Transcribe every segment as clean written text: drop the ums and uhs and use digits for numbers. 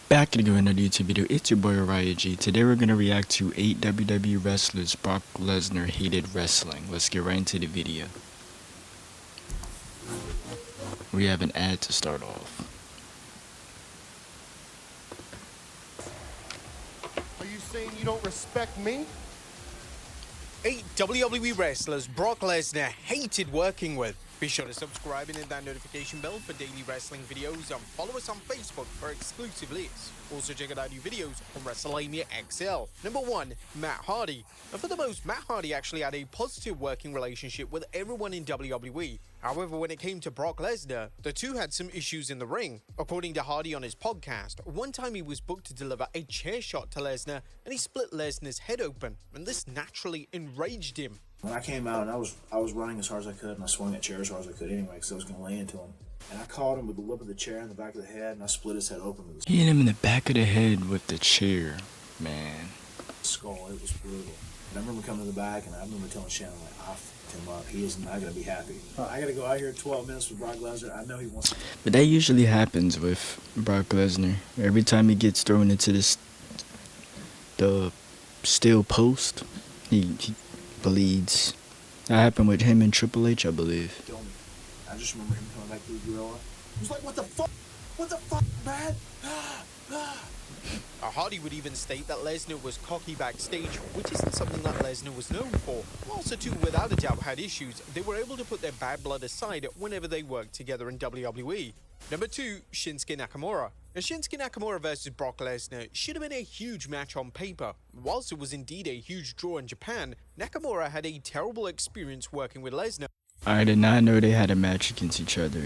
Back again with another YouTube video. It's your boy Orion G. Today we're gonna react to 8 WWE wrestlers Brock Lesnar hated wrestling. Let's get right into the video. We have an ad to start off. Are you saying you don't respect me? 8 WWE wrestlers Brock Lesnar hated working with. Be sure to subscribe and hit that notification bell for daily wrestling videos and follow us on Facebook for exclusive lists. Also check out our new videos on WrestleMania XL. Number 1, Matt Hardy. And for the most, Matt Hardy actually had a positive working relationship with everyone in WWE. However, when it came to Brock Lesnar, the two had some issues in the ring. According to Hardy on his podcast, one time he was booked to deliver a chair shot to Lesnar and he split Lesnar's head open, and this naturally enraged him. When I came out and I was running as hard as I could, and I swung that chair as hard as I could anyway, because I was going to lay into him. And I caught him with the lip of the chair in the back of the head, and I split his head open with his He hit him in the back of the head with the chair, man. skull. It was brutal. And I remember coming to the back, and I remember telling Shannon, like, I fucked him up. He is not going to be happy. I got to go out here 12 minutes with Brock Lesnar. I know he wants to. But that usually happens with Brock Lesnar. Every time he gets thrown into the steel post, he bleeds. That happened with him and Triple H, I believe. Kill me. I just remember him coming back through the gorilla. He was like, what the fuck? What the fuck, man? Hardy would even state that Lesnar was cocky backstage, which isn't something that Lesnar was known for. Also, too, without a doubt, had issues. They were able to put their bad blood aside whenever they worked together in WWE. Number 2, Shinsuke Nakamura. Now, Shinsuke Nakamura versus Brock Lesnar should have been a huge match on paper. Whilst it was indeed a huge draw in Japan, Nakamura had a terrible experience working with Lesnar. I did not know they had a match against each other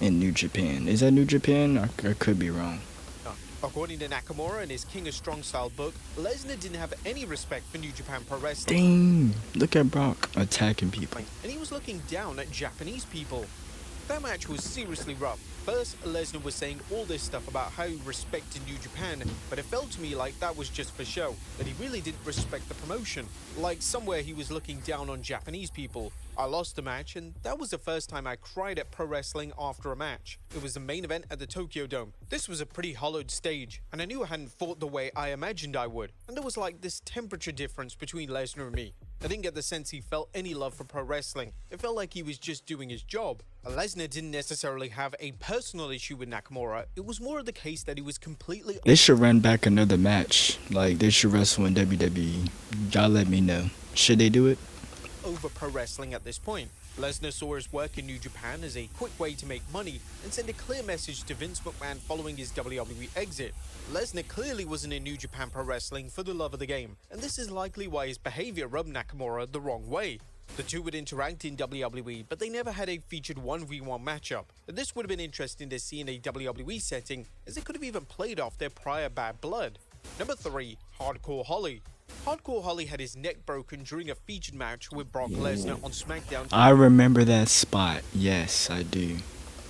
in New Japan. Is that New Japan? I could be wrong. According to Nakamura in his King of Strong Style book, Lesnar didn't have any respect for New Japan Pro Wrestling. Dang! Look at Brock attacking people. And he was looking down at Japanese people. That match was seriously rough. First, Lesnar was saying all this stuff about how he respected New Japan, but it felt to me like that was just for show, that he really didn't respect the promotion. Like somewhere he was looking down on Japanese people. I lost the match, and that was the first time I cried at pro wrestling after a match. It was the main event at the Tokyo Dome. This was a pretty hollowed stage, and I knew I hadn't fought the way I imagined I would, and there was like this temperature difference between Lesnar and me. I didn't get the sense he felt any love for pro wrestling. It felt like he was just doing his job. Lesnar didn't necessarily have a personal issue with Nakamura. It was more of the case that he was completely... They should run back another match. Like, they should wrestle in WWE. Y'all let me know. Should they do it? over pro wrestling at this point. Lesnar saw his work in New Japan as a quick way to make money and sent a clear message to Vince McMahon following his WWE exit. Lesnar clearly wasn't in New Japan Pro Wrestling for the love of the game, and this is likely why his behavior rubbed Nakamura the wrong way. The two would interact in WWE, but they never had a featured 1v1 matchup. This would have been interesting to see in a WWE setting, as they could have even played off their prior bad blood. Number 3, Hardcore Holly. Hardcore Holly had his neck broken during a featured match with Brock Lesnar on SmackDown. I remember that spot. Yes, I do.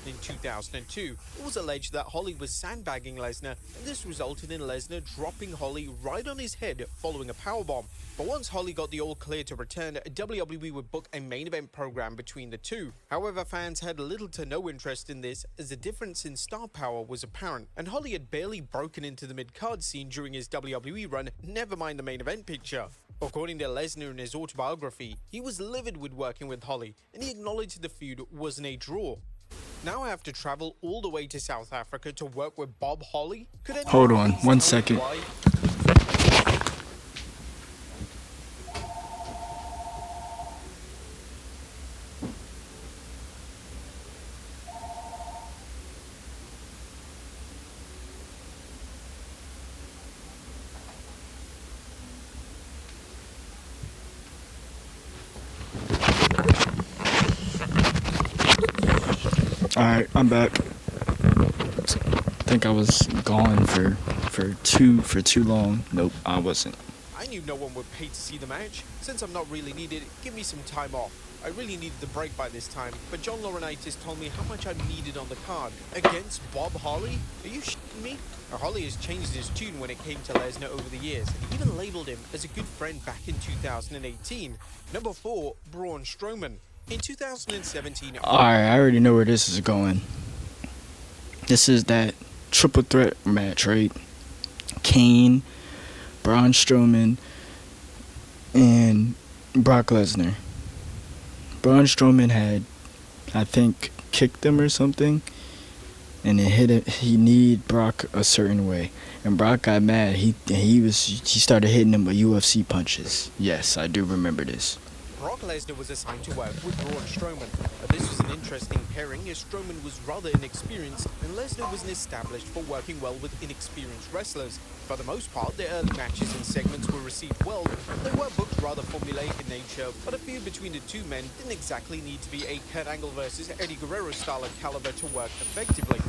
In 2002, it was alleged that Holly was sandbagging Lesnar, and this resulted in Lesnar dropping Holly right on his head following a powerbomb. But once Holly got the all clear to return, WWE would book a main event program between the two. However, fans had little to no interest in this, as the difference in star power was apparent, and Holly had barely broken into the mid-card scene during his WWE run, never mind the main event picture. According to Lesnar in his autobiography, he was livid with working with Holly, and he acknowledged the feud wasn't a draw. Now I have to travel all the way to South Africa to work with Bob Holly? Hold on, 1 second. Alright, I'm back. I think I was gone for too long. Nope, I wasn't. I knew no one would pay to see the match. Since I'm not really needed, give me some time off. I really needed the break by this time, but John Laurinaitis told me how much I needed on the card. Against Bob Holly? Are you shitting me? Holly has changed his tune when it came to Lesnar over the years, and even labeled him as a good friend back in 2018. Number 4, Braun Strowman. In 2017... Alright, I already know where this is going. This is that triple threat match, right? Kane, Braun Strowman, and Brock Lesnar. Braun Strowman had, I think, kicked him or something, and it hit it. He kneed Brock a certain way, and Brock got mad. He started hitting him with UFC punches. Yes, I do remember this. Brock Lesnar was assigned to work with Braun Strowman, but this was an interesting pairing as Strowman was rather inexperienced and Lesnar wasn't established for working well with inexperienced wrestlers. For the most part, their early matches and segments were received well. They were booked rather formulaic in nature, but a feud between the two men didn't exactly need to be a Kurt Angle versus Eddie Guerrero style of caliber to work effectively.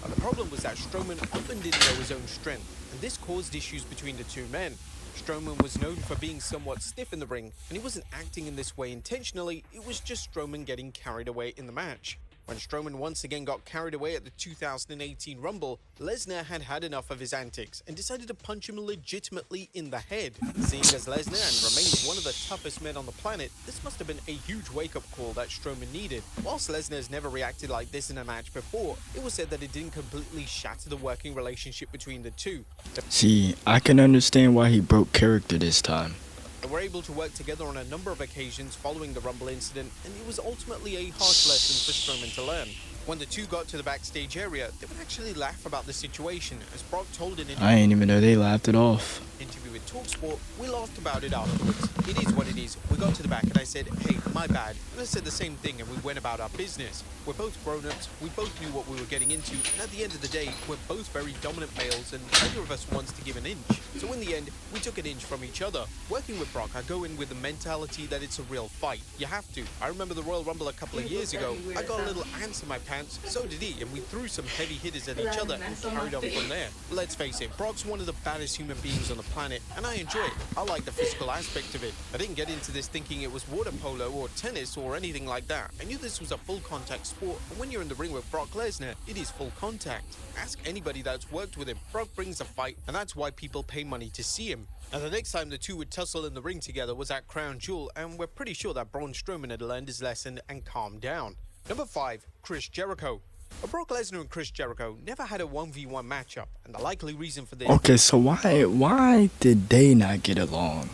The problem was that Strowman often didn't know his own strength, and this caused issues between the two men. Strowman was known for being somewhat stiff in the ring, and he wasn't acting in this way intentionally, it was just Strowman getting carried away in the match. When Strowman once again got carried away at the 2018 Rumble, Lesnar had had enough of his antics and decided to punch him legitimately in the head. Seeing as Lesnar remains one of the toughest men on the planet, this must have been a huge wake-up call that Strowman needed. Whilst Lesnar's never reacted like this in a match before, it was said that it didn't completely shatter the working relationship between the two. See, I can understand why he broke character this time. They were able to work together on a number of occasions following the Rumble incident, and it was ultimately a harsh lesson for Strowman to learn. When the two got to the backstage area, they would actually laugh about the situation, as Brock told an I ain't even know they laughed it off. interview with TalkSport, we laughed about it afterwards. It is what it is. We got to the back and I said, hey, my bad. And I said the same thing and we went about our business. We're both grown-ups, we both knew what we were getting into, and at the end of the day, we're both very dominant males and neither of us wants to give an inch. So in the end, we took an inch from each other. Working with Brock, I go in with the mentality that it's a real fight. You have to. I remember the Royal Rumble a couple of years ago. I got a little ants in my pants, so did he, and we threw some heavy hitters at each other and carried on from there. Let's face it, Brock's one of the baddest human beings on the planet, and I enjoy it. I like the physical aspect of it. I didn't get into this thinking it was water polo or tennis or anything like that. I knew this was a full contact sport, and when you're in the ring with Brock Lesnar, it is full contact. Ask anybody that's worked with him. Brock brings a fight, and that's why people pay money to see him. And the next time the two would tussle in the ring together was at Crown Jewel, and we're pretty sure that Braun Strowman had learned his lesson and calmed down. Number 5, Chris Jericho. Brock Lesnar and Chris Jericho never had a 1v1 matchup, and the likely reason for this... Okay, so why did they not get along?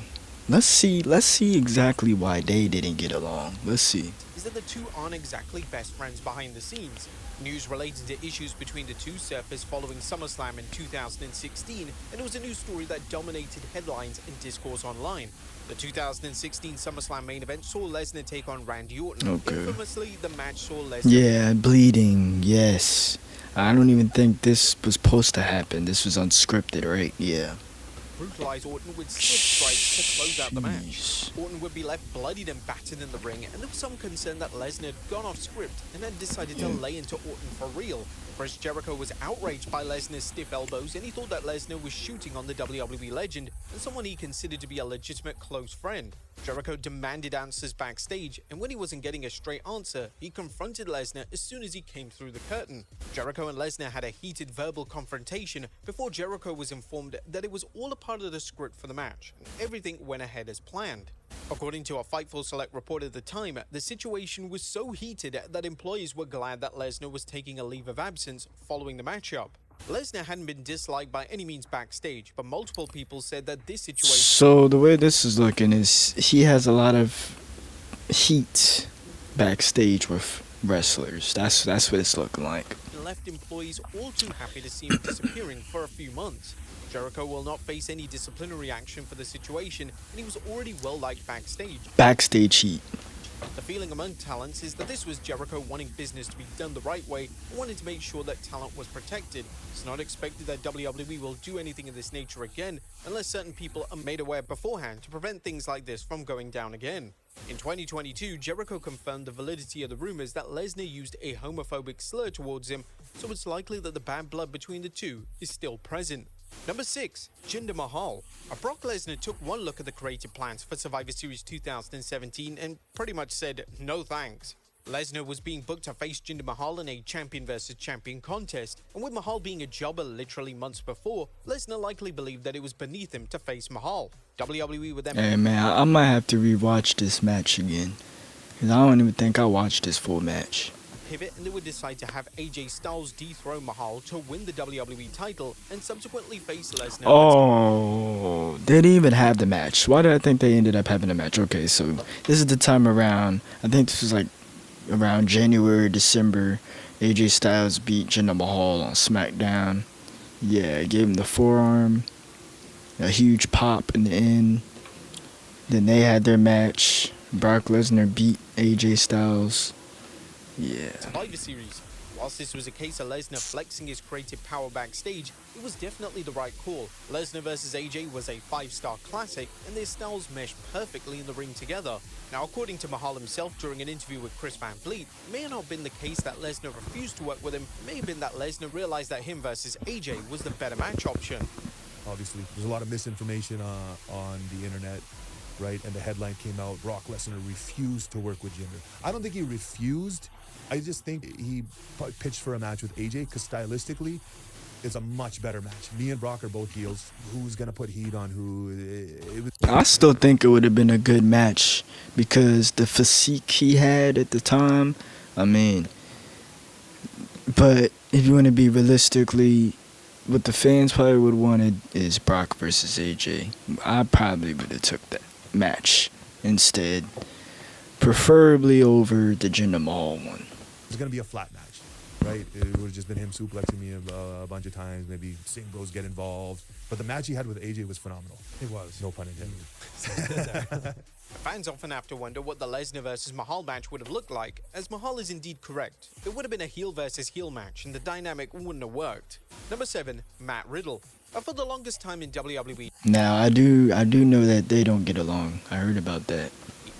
Let's see exactly why they didn't get along. Let's see. ...is that the two aren't exactly best friends behind the scenes. News related to issues between the two surfaced following SummerSlam in 2016, and it was a news story that dominated headlines and discourse online. The 2016 SummerSlam main event saw Lesnar take on Randy Orton. Okay. Infamously, the match saw Lesnar... Yeah, bleeding, yes. I don't even think this was supposed to happen. This was unscripted, right? Yeah. brutalize Orton with swift strikes to close out the match. Orton would be left bloodied and battered in the ring, and there was some concern that Lesnar had gone off script and had decided to lay into Orton for real. Chris Jericho was outraged by Lesnar's stiff elbows, and he thought that Lesnar was shooting on the WWE legend and someone he considered to be a legitimate close friend. Jericho demanded answers backstage, and when he wasn't getting a straight answer, he confronted Lesnar as soon as he came through the curtain. Jericho and Lesnar had a heated verbal confrontation before Jericho was informed that it was all a part of the script for the match, and everything went ahead as planned. According to a Fightful Select report at the time, the situation was so heated that employees were glad that Lesnar was taking a leave of absence following the matchup. Lesnar hadn't been disliked by any means backstage, but multiple people said that this situation... So the way this is looking is he has a lot of heat backstage with wrestlers. That's what it's looking like. left employees all too happy to see him disappearing for a few months. Jericho will not face any disciplinary action for the situation, and he was already well liked backstage. Backstage heat. The feeling among talents is that this was Jericho wanting business to be done the right way and wanted to make sure that talent was protected. It's not expected that WWE will do anything of this nature again unless certain people are made aware beforehand to prevent things like this from going down again. In 2022, Jericho confirmed the validity of the rumors that Lesnar used a homophobic slur towards him, so it's likely that the bad blood between the two is still present. Number 6, Jinder Mahal. Brock Lesnar took one look at the creative plans for Survivor Series 2017 and pretty much said, no thanks. Lesnar was being booked to face Jinder Mahal in a champion versus champion contest, and with Mahal being a jobber literally months before, Lesnar likely believed that it was beneath him to face Mahal. WWE would then... Hey man, I might have to rewatch this match again, because I don't even think I watched this full match. pivot and they would decide to have AJ Styles dethrone Mahal to win the WWE title and subsequently face Lesnar. Oh, they didn't even have the match. Why did I think they ended up having a match? Okay, so this is the time around, I think this was like around January, December, AJ Styles beat Jinder Mahal on SmackDown. Yeah, gave him the forearm, a huge pop in the end. Then they had their match. Brock Lesnar beat AJ Styles. Yeah. Survivor Series. Whilst this was a case of Lesnar flexing his creative power backstage, it was definitely the right call. Lesnar vs AJ was a 5-star classic, and their styles meshed perfectly in the ring together. Now, according to Mahal himself during an interview with Chris Van Vliet, it may not have been the case that Lesnar refused to work with him. It may have been that Lesnar realized that him versus AJ was the better match option. Obviously, there's a lot of misinformation on the internet, right? And the headline came out, Brock Lesnar refused to work with Jinder. I don't think he refused. I just think he pitched for a match with AJ because stylistically, it's a much better match. Me and Brock are both heels. Who's going to put heat on who? I still think it would have been a good match because the physique he had at the time, I mean, but if you want to be realistically, what the fans probably would have wanted is Brock versus AJ. I probably would have took that match instead, preferably over the Jinder Mahal one. It's going to be a flat match, right? It would have just been him suplexing me a bunch of times, maybe Singh Bros get involved. But the match he had with AJ was phenomenal. It was. No pun intended. Fans often have to wonder what the Lesnar versus Mahal match would have looked like, as Mahal is indeed correct. It would have been a heel versus heel match, and the dynamic wouldn't have worked. Number 7, Matt Riddle. For the longest time in WWE, Now I do know that they don't get along. I heard about that.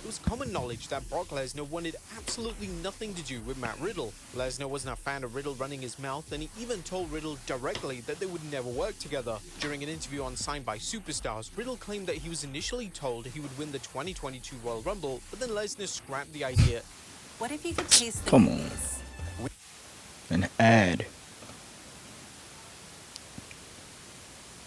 it was common knowledge that Brock Lesnar wanted absolutely nothing to do with Matt Riddle. Lesnar wasn't a fan of Riddle running his mouth, and he even told Riddle directly that they would never work together. During an interview on Signed by Superstars, Riddle claimed that he was initially told he would win the 2022 Royal Rumble, but then Lesnar scrapped the idea. What if you could taste the Come on. cookies? An ad.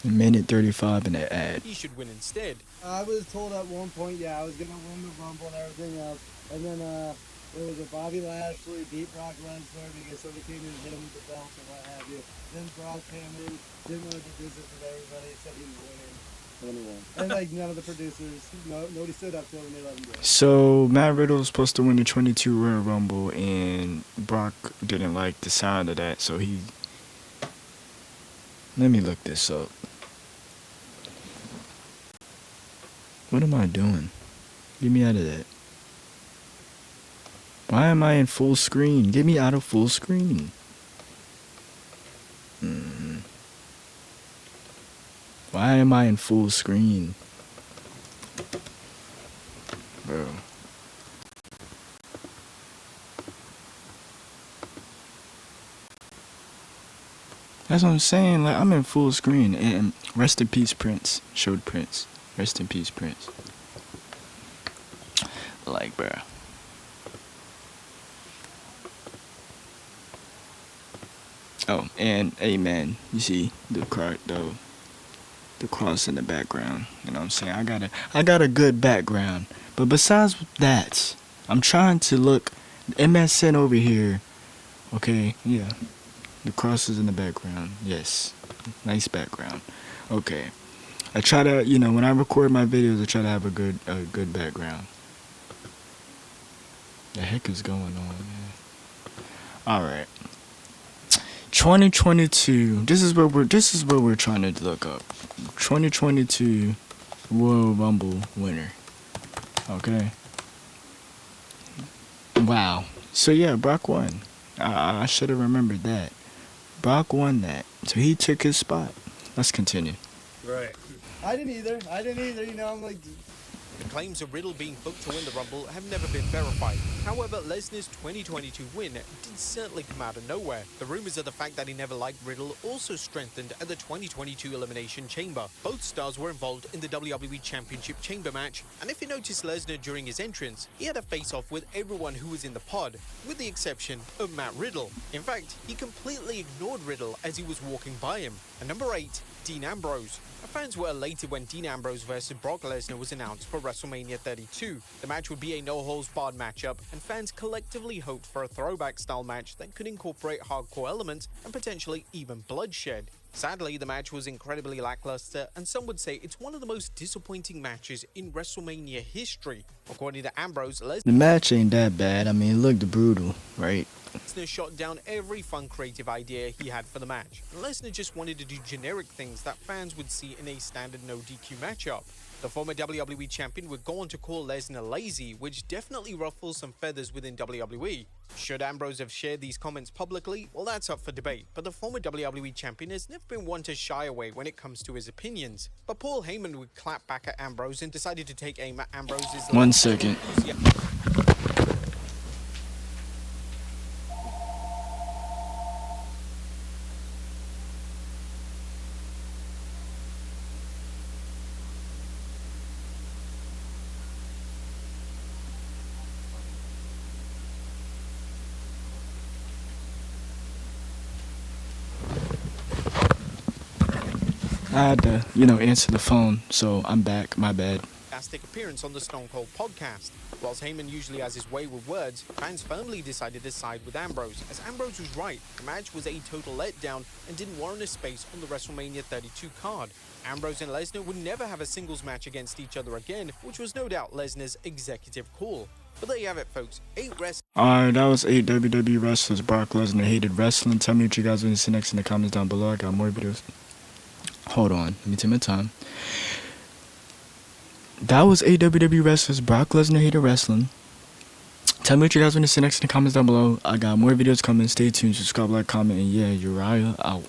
A minute 35 in the ad. He should win instead. I was told at one point, I was gonna win the Rumble and everything else, and then it was a Bobby Lashley beat Brock Lesnar because somebody came in and hit him with the belt and what have you. Then Brock came in, didn't want to do business with everybody, said he was winning. And he won. And like none of the producers, nobody stood up to him and they let him go. So Matt Riddle was supposed to win the 22 Royal Rumble, and Brock didn't like the sound of that, so he. Let me look this up. What am I doing? Get me out of that. Why am I in full screen? Get me out of full screen. Why am I in full screen? Bro. That's what I'm saying. Like, I'm in full screen. And rest in peace, Prince. Showed Prince. Rest in peace, Prince. Like, bro. Oh, and amen. You see the cross in the background. You know what I'm saying? I got a good background. But besides that, I'm trying to look MSN over here. Okay, yeah. The cross is in the background. Yes. Nice background. Okay. I try to, when I record my videos, I try to have a good background. The heck is going on, man? All right. 2022. This is what we're trying to look up. 2022 Royal Rumble winner. Okay. Wow. So yeah, Brock won. I should have remembered that. Brock won that. So he took his spot. Let's continue. Right. I didn't either. I'm like. The claims of Riddle being booked to win the Rumble have never been verified. However, Lesnar's 2022 win did certainly come out of nowhere. The rumors of the fact that he never liked Riddle also strengthened at the 2022 Elimination Chamber. Both stars were involved in the WWE Championship Chamber match, and if you notice Lesnar during his entrance, he had a face-off with everyone who was in the pod, with the exception of Matt Riddle. In fact, he completely ignored Riddle as he was walking by him. And number 8, Dean Ambrose. Fans were elated when Dean Ambrose versus Brock Lesnar was announced for WrestleMania 32. The match would be a no-holds-barred matchup, and fans collectively hoped for a throwback-style match that could incorporate hardcore elements and potentially even bloodshed. Sadly, the match was incredibly lackluster, and some would say it's one of the most disappointing matches in WrestleMania history. According to Ambrose, The match ain't that bad. I mean, it looked brutal, right? Lesnar shot down every fun creative idea he had for the match, and Lesnar just wanted to do generic things that fans would see in a standard no DQ matchup. The former WWE champion would go on to call Lesnar lazy, which definitely ruffles some feathers within WWE. Should Ambrose have shared these comments publicly? Well, that's up for debate, but the former WWE champion has never been one to shy away when it comes to his opinions. But Paul Heyman would clap back at Ambrose and decided to take aim at Ambrose's... 1 second. I had to, answer the phone, so I'm back. My bad. Fantastic appearance on the Stone Cold podcast. Whilst Heyman usually has his way with words, fans firmly decided to side with Ambrose, as Ambrose was right. The match was a total letdown and didn't warrant a space on the WrestleMania 32 card. Ambrose and Lesnar would never have a singles match against each other again, which was no doubt Lesnar's executive call. But there you have it, folks. 8 wrestlers. Alright, that was 8 WWE wrestlers Brock Lesnar hated wrestling. Tell me what you guys want to see next in the comments down below. I got more videos. Hold on, let me take my time. That was 8 WWE wrestlers Brock Lesnar hated wrestling. Tell me what you guys want to see next in the comments down below. I got more videos coming. Stay tuned, subscribe, like, comment, and yeah, Uriah out.